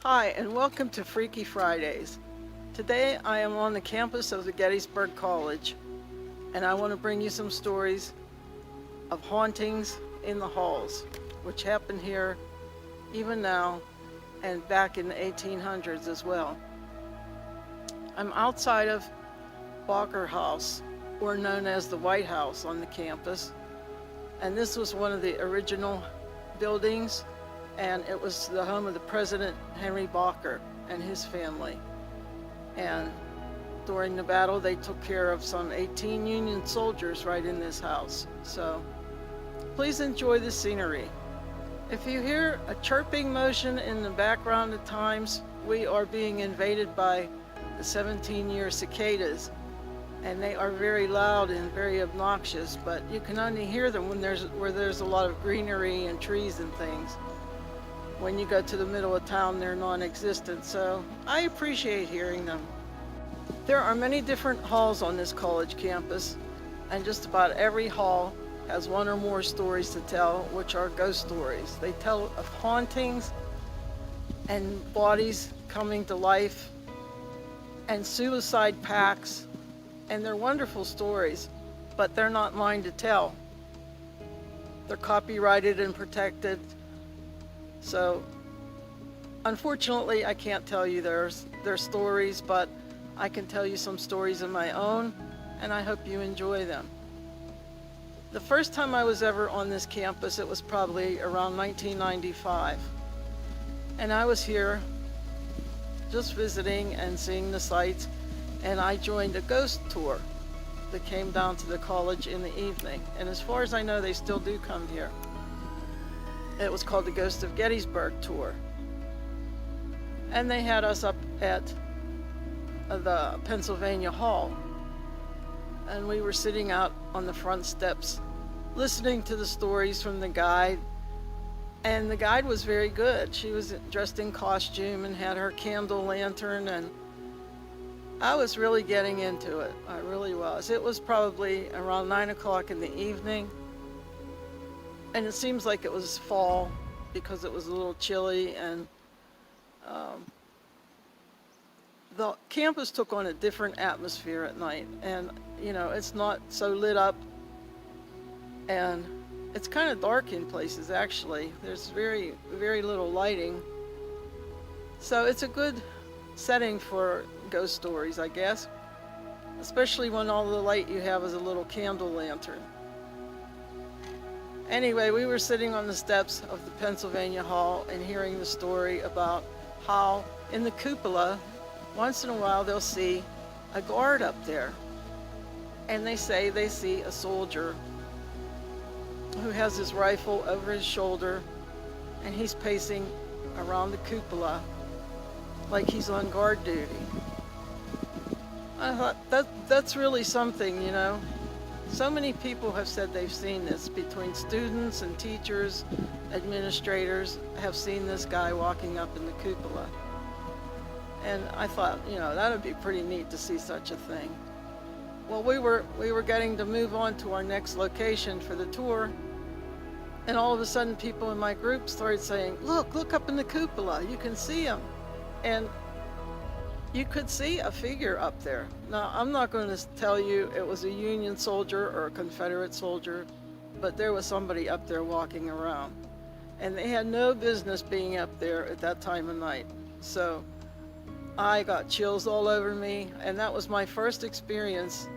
Hi, and welcome to Freaky Fridays. Today I am on the campus of the Gettysburg College, and I want to bring you some stories of hauntings in the halls, which happen here even now and back in the 1800s as well. I'm outside of Barker House, or known as the White House on the campus, and this was one of the original buildings, and it was the home of the President Henry Barker and his family. And during the battle, they took care of some 18 Union soldiers right in this house. So please enjoy the scenery. If you hear a chirping motion in the background at times, we are being invaded by the 17-year cicadas, and they are very loud and very obnoxious, but you can only hear them where there's a lot of greenery and trees and things. When you go to the middle of town, they're non-existent, so I appreciate hearing them. There are many different halls on this college campus, and just about every hall has one or more stories to tell, which are ghost stories. They tell of hauntings and bodies coming to life and suicide pacts, and they're wonderful stories, but they're not mine to tell. They're copyrighted and protected. So, unfortunately, I can't tell you their stories, but I can tell you some stories of my own, and I hope you enjoy them. The first time I was ever on this campus, it was probably around 1995. And I was here just visiting and seeing the sights, and I joined a ghost tour that came down to the college in the evening. And as far as I know, they still do come here. It was called the Ghost of Gettysburg Tour. And they had us up at the Pennsylvania Hall. And we were sitting out on the front steps listening to the stories from the guide. And the guide was very good. She was dressed in costume and had her candle lantern, and I was really getting into it. I really was. It was probably around 9 o'clock in the evening. And it seems like it was fall because it was a little chilly, and the campus took on a different atmosphere at night. And, it's not so lit up, and it's kind of dark in places, actually. There's very, very little lighting. So it's a good setting for ghost stories, I guess, especially when all the light you have is a little candle lantern. Anyway, we were sitting on the steps of the Pennsylvania Hall and hearing the story about how in the cupola, once in a while they'll see a guard up there. And they say they see a soldier who has his rifle over his shoulder, and he's pacing around the cupola like he's on guard duty. I thought that's really something, So many people have said they've seen this, between students and teachers, administrators have seen this guy walking up in the cupola. And I thought, that would be pretty neat to see such a thing. Well, we were getting to move on to our next location for the tour, and all of a sudden people in my group started saying, look up in the cupola, you can see him. And you could see a figure up there. Now, I'm not going to tell you it was a Union soldier or a Confederate soldier, but there was somebody up there walking around. And they had no business being up there at that time of night. So I got chills all over me, and that was my first experience,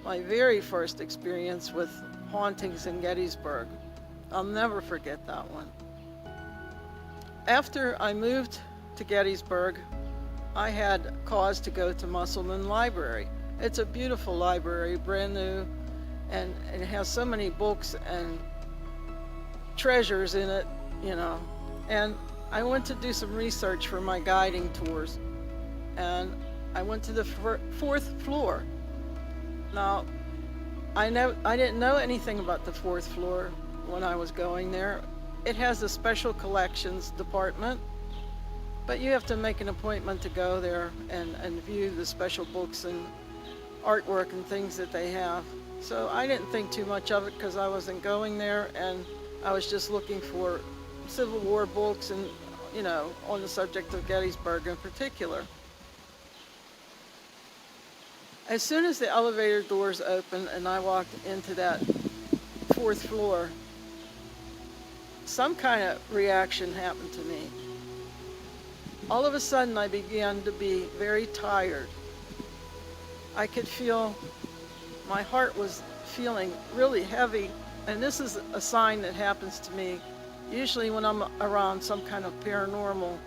my very first experience with hauntings in Gettysburg. I'll never forget that one. After I moved to Gettysburg, I had cause to go to Musselman Library. It's a beautiful library, brand new, and it has so many books and treasures in it, And I went to do some research for my guiding tours, and I went to the fourth floor. Now, I didn't know anything about the fourth floor when I was going there. It has a special collections department, but you have to make an appointment to go there and view the special books and artwork and things that they have. So I didn't think too much of it because I wasn't going there, and I was just looking for Civil War books and on the subject of Gettysburg in particular. As soon as the elevator doors opened and I walked into that fourth floor, some kind of reaction happened to me. All of a sudden, I began to be very tired. I could feel my heart was feeling really heavy, and this is a sign that happens to me usually when I'm around some kind of paranormal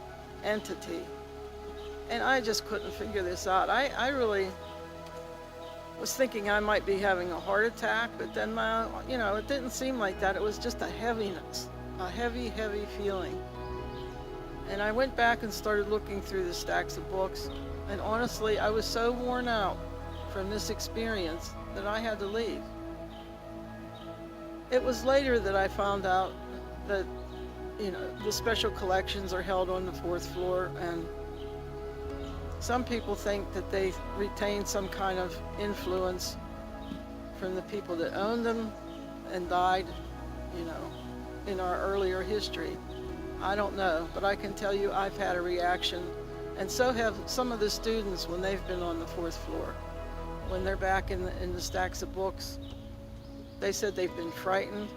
entity. And I just couldn't figure this out. I really was thinking I might be having a heart attack, but then it didn't seem like that. It was just a heaviness, a heavy, heavy feeling. And I went back and started looking through the stacks of books, and honestly, I was so worn out from this experience that I had to leave. It was later that I found out that, the special collections are held on the fourth floor, and some people think that they retain some kind of influence from the people that owned them and died, in our earlier history. I don't know, but I can tell you I've had a reaction, and so have some of the students when they've been on the fourth floor. When they're back in the stacks of books, they said they've been frightened.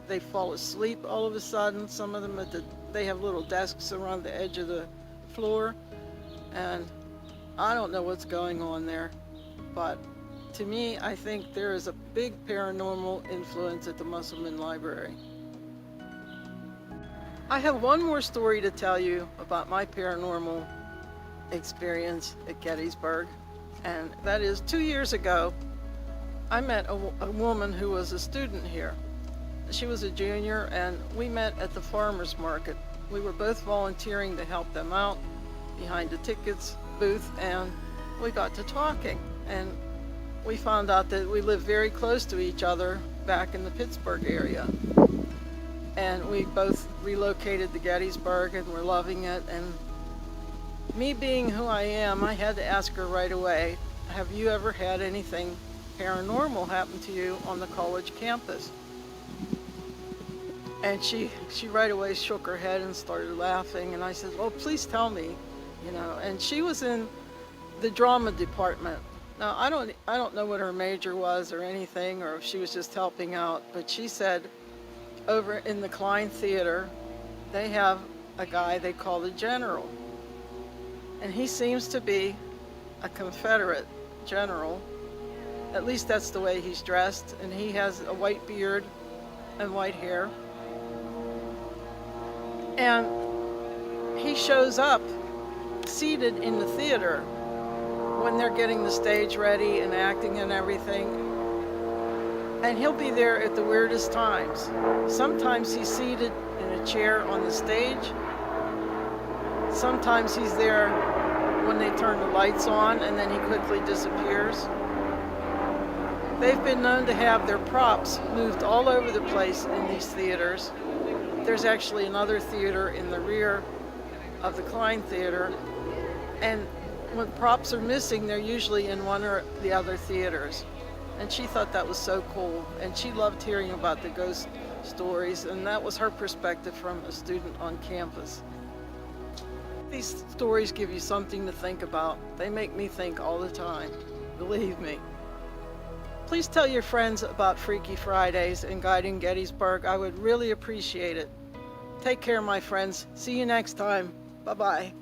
They fall asleep all of a sudden. Some of them, they have little desks around the edge of the floor, and I don't know what's going on there, but to me, I think there is a big paranormal influence at the Musselman Library. I have one more story to tell you about my paranormal experience at Gettysburg, and that is 2 years ago, I met a woman who was a student here. She was a junior, and we met at the farmer's market. We were both volunteering to help them out behind the tickets booth, and we got to talking, and we found out that we lived very close to each other back in the Pittsburgh area. And we both relocated to Gettysburg, and we're loving it. And me being who I am, I had to ask her right away, have you ever had anything paranormal happen to you on the college campus? And she right away shook her head and started laughing, and I said, well, please tell me, and she was in the drama department. Now, I don't know what her major was or anything, or if she was just helping out, but she said over in the Klein Theater, they have a guy they call the General, and he seems to be a Confederate general. At least that's the way he's dressed, and he has a white beard and white hair. And he shows up seated in the theater when they're getting the stage ready and acting and everything. And he'll be there at the weirdest times. Sometimes he's seated in a chair on the stage. Sometimes he's there when they turn the lights on, and then he quickly disappears. They've been known to have their props moved all over the place in these theaters. There's actually another theater in the rear of the Klein Theater, and when props are missing, they're usually in one or the other theaters. And she thought that was so cool, and she loved hearing about the ghost stories, and that was her perspective from a student on campus. These stories give you something to think about. They make me think all the time, believe me. Please tell your friends about Freaky Fridays and Guiding Gettysburg. I would really appreciate it. Take care, my friends. See you next time. Bye-bye.